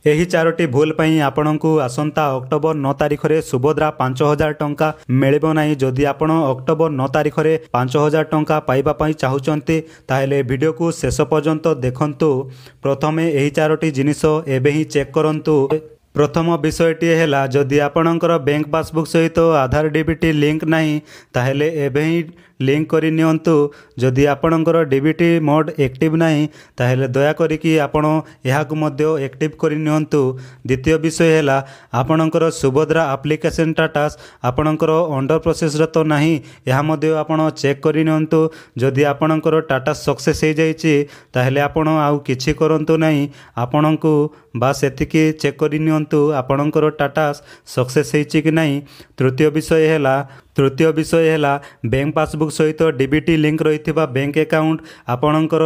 ଏହି ଚାରୋଟି ଭୁଲ ପାଇଁ ଆପଣଙ୍କୁ ଆସନ୍ତା ଅକ୍ଟୋବର 9 ତାରିଖରେ ସୁଭଦ୍ରା 5,000 ଟଙ୍କା ମିଳିବ ନାହିଁ। ଯଦି ଆପଣ ଅକ୍ଟୋବର 9 ତାରିଖରେ 5,000 ଟଙ୍କା ପାଇବା ପାଇଁ ଚାହୁଁଛନ୍ତି ତାହେଲେ ଭିଡ଼ିଓକୁ ଶେଷ ପର୍ଯ୍ୟନ୍ତ ଦେଖନ୍ତୁ। ପ୍ରଥମେ ଏହି ଚାରୋଟି ଜିନିଷ ଏବେ ହିଁ ଚେକ୍ କରନ୍ତୁ। ପ୍ରଥମ ବିଷୟଟିଏ ହେଲା, ଯଦି ଆପଣଙ୍କର ବ୍ୟାଙ୍କ ପାସବୁକ୍ ସହିତ ଆଧାର ଡିବିଟି ଲିଙ୍କ ନାହିଁ ତାହେଲେ ଏବେ ହିଁ ଲିଙ୍କ କରି ନିଅନ୍ତୁ। ଯଦି ଆପଣଙ୍କର ଡିବିଟି ମୋଡ୍ ଆକ୍ଟିଭ୍ ନାହିଁ ତାହେଲେ ଦୟାକରିକି ଆପଣ ଏହାକୁ ମଧ୍ୟ ଆକ୍ଟିଭ୍ କରି ନିଅନ୍ତୁ। ଦ୍ୱିତୀୟ ବିଷୟ ହେଲା, ଆପଣଙ୍କର ସୁଭଦ୍ରା ଆପ୍ଲିକେସନ୍ ଷ୍ଟାଟସ୍ ଆପଣଙ୍କର ଅଣ୍ଡର ପ୍ରୋସେସ୍ରେ ତ ନାହିଁ, ଏହା ମଧ୍ୟ ଆପଣ ଚେକ୍ କରି ନିଅନ୍ତୁ। ଯଦି ଆପଣଙ୍କର ଷ୍ଟାଟସ୍ ସକ୍ସେସ୍ ହୋଇଯାଇଛି ତାହେଲେ ଆପଣ ଆଉ କିଛି କରନ୍ତୁ ନାହିଁ, ଆପଣଙ୍କୁ ବାସ୍ ଏତିକି ଚେକ୍ କରି ନିଅନ୍ତୁ ଆପଣଙ୍କର ଷ୍ଟାଟସ୍ ସକ୍ସେସ୍ ହେଇଛି କି ନାହିଁ। ତୃତୀୟ ବିଷୟ ହେଲା ବ୍ୟାଙ୍କ ପାସବୁକ୍ ସହିତ ଡିବିଟି ଲିଙ୍କ ରହିଥିବା ବ୍ୟାଙ୍କ ଆକାଉଣ୍ଟ ଆପଣଙ୍କର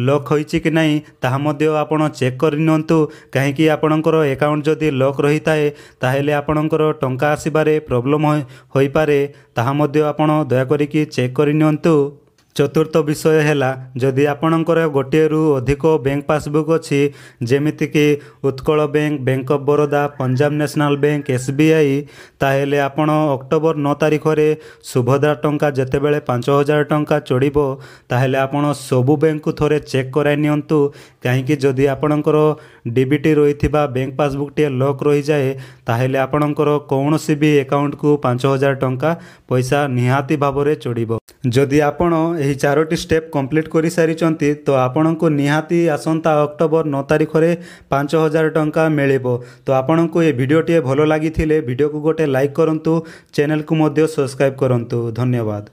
ଲକ୍ ହୋଇଛି କି ନାହିଁ ତାହା ମଧ୍ୟ ଆପଣ ଚେକ୍ କରି ନିଅନ୍ତୁ। କାହିଁକି ଆପଣଙ୍କର ଆକାଉଣ୍ଟ ଯଦି ଲକ୍ ରହିଥାଏ ତାହେଲେ ଆପଣଙ୍କର ଟଙ୍କା ଆସିବାରେ ପ୍ରୋବ୍ଲେମ୍ ହୋଇପାରେ, ତାହା ମଧ୍ୟ ଆପଣ ଦୟାକରିକି ଚେକ୍ କରି ନିଅନ୍ତୁ। ଚତୁର୍ଥ ବିଷୟ ହେଲା, ଯଦି ଆପଣଙ୍କର ଗୋଟିଏରୁ ଅଧିକ ବ୍ୟାଙ୍କ ପାସବୁକ୍ ଅଛି ଯେମିତିକି Utkal bank, bank of Baroda, Punjab national bank, SBI, ତାହେଲେ ଆପଣ ଅକ୍ଟୋବର 9 ତାରିଖରେ ସୁଭଦ୍ରା ଟଙ୍କା ଯେତେବେଳେ 5,000 ଟଙ୍କା ଚଢ଼ିବ ତାହେଲେ ଆପଣ ସବୁ ବ୍ୟାଙ୍କକୁ ଥରେ ଚେକ୍ କରାଇ ନିଅନ୍ତୁ। କାହିଁକି ଯଦି ଆପଣଙ୍କର ଡିବିଟି ରହିଥିବା ବ୍ୟାଙ୍କ ପାସବୁକ୍ଟିଏ ଲକ୍ ରହିଯାଏ ତାହେଲେ ଆପଣଙ୍କର କୌଣସି ବି ଆକାଉଣ୍ଟକୁ 5,000 ଟଙ୍କା ପଇସା ନିହାତି ଭାବରେ ଚଢ଼ିବ। ଯଦି ଆପଣ ଏହି ଚାରୋଟି ଷ୍ଟେପ୍ କମ୍ପ୍ଲିଟ୍ କରିସାରିଛନ୍ତି ତ ଆପଣଙ୍କୁ ନିହାତି ଆସନ୍ତା ଅକ୍ଟୋବର 9 ତାରିଖରେ 5,000 ଟଙ୍କା ମିଳିବ। ତ ଆପଣଙ୍କୁ ଏ ଭିଡ଼ିଓଟିଏ ଭଲ ଲାଗିଥିଲେ ଭିଡ଼ିଓକୁ ଗୋଟେ ଲାଇକ୍ କରନ୍ତୁ, ଚ୍ୟାନେଲକୁ ମଧ୍ୟ ସବସ୍କ୍ରାଇବ୍ କରନ୍ତୁ। ଧନ୍ୟବାଦ।